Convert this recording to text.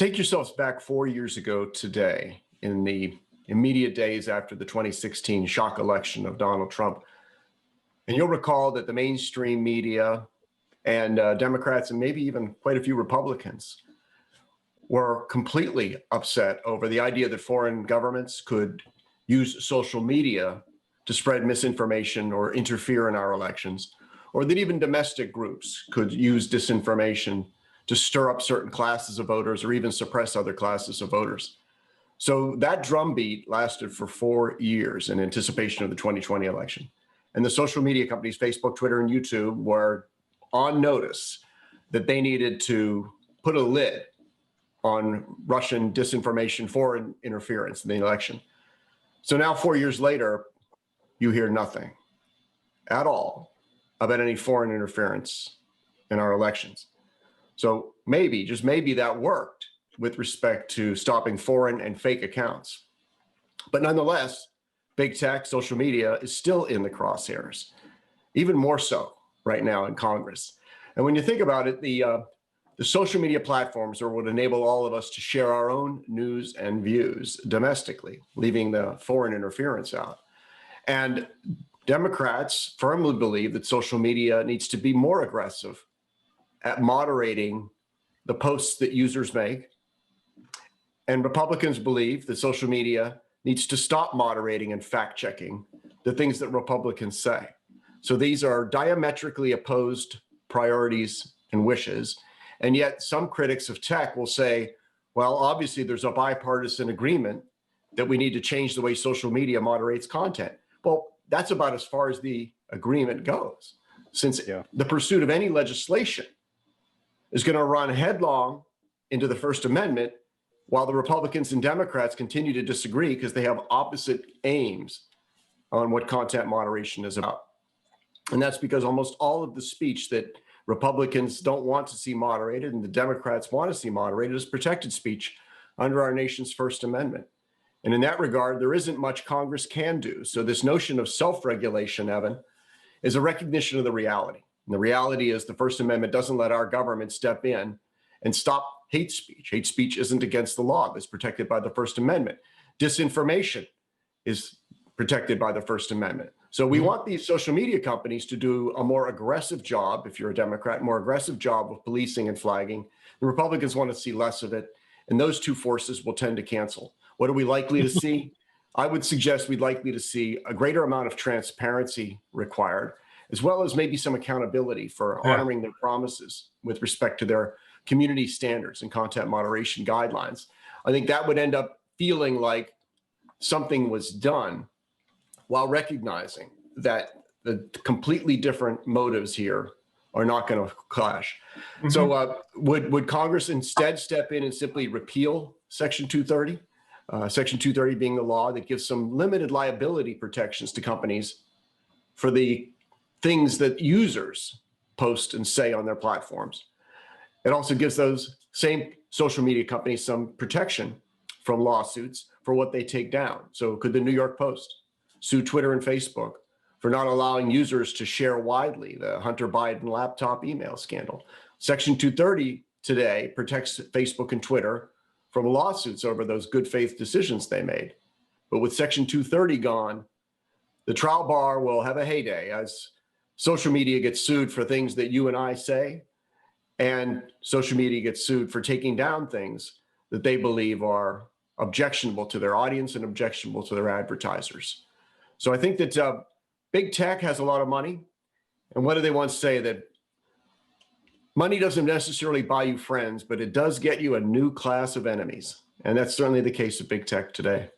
Take yourselves back 4 years ago today, in the immediate days after the 2016 shock election of Donald Trump. And you'll recall that the mainstream media and Democrats and maybe even quite a few Republicans were completely upset over the idea that foreign governments could use social media to spread misinformation or interfere in our elections, or that even domestic groups could use disinformation to stir up certain classes of voters or even suppress other classes of voters. So that drumbeat lasted for 4 years in anticipation of the 2020 election. And the social media companies, Facebook, Twitter, and YouTube, were on notice that they needed to put a lid on Russian disinformation, foreign interference in the election. So now 4 years later, you hear nothing at all about any foreign interference in our elections. So maybe, just maybe, that worked with respect to stopping foreign and fake accounts. But nonetheless, big tech, social media is still in the crosshairs, even more so right now in Congress. And when you think about it, the social media platforms are what enable all of us to share our own news and views domestically, leaving the foreign interference out. And Democrats firmly believe that social media needs to be more aggressive at moderating the posts that users make. And Republicans believe that social media needs to stop moderating and fact-checking the things that Republicans say. So these are diametrically opposed priorities and wishes. And yet some critics of tech will say, well, obviously there's a bipartisan agreement that we need to change the way social media moderates content. Well, that's about as far as the agreement goes, since the pursuit of any legislation is going to run headlong into the First Amendment, while the Republicans and Democrats continue to disagree because they have opposite aims on what content moderation is about. And that's because almost all of the speech that Republicans don't want to see moderated and the Democrats want to see moderated is protected speech under our nation's First Amendment. And in that regard, there isn't much Congress can do. So this notion of self-regulation, Evan, is a recognition of the reality. And the reality is the First Amendment doesn't let our government step in and stop hate speech. Hate speech isn't against the law. It's protected by the First Amendment. Disinformation is protected by the First Amendment. So we want these social media companies to do a more aggressive job, if you're a Democrat, more aggressive job of policing and flagging. The Republicans want to see less of it, and those two forces will tend to cancel. What are we likely to see? I would suggest we'd likely to see a greater amount of transparency required, as well as maybe some accountability for honoring their promises with respect to their community standards and content moderation guidelines. I think that would end up feeling like something was done while recognizing that the completely different motives here are not going to clash. So would Congress instead step in and simply repeal Section 230? Section 230 being the law that gives some limited liability protections to companies for the things that users post and say on their platforms. It also gives those same social media companies some protection from lawsuits for what they take down. So could the New York Post sue Twitter and Facebook for not allowing users to share widely the Hunter Biden laptop email scandal? Section 230 today protects Facebook and Twitter from lawsuits over those good faith decisions they made. But with Section 230 gone, the trial bar will have a heyday as social media gets sued for things that you and I say, and social media gets sued for taking down things that they believe are objectionable to their audience and objectionable to their advertisers. So I think that big tech has a lot of money. And what do they once say? That money doesn't necessarily buy you friends, but it does get you a new class of enemies. And that's certainly the case of big tech today.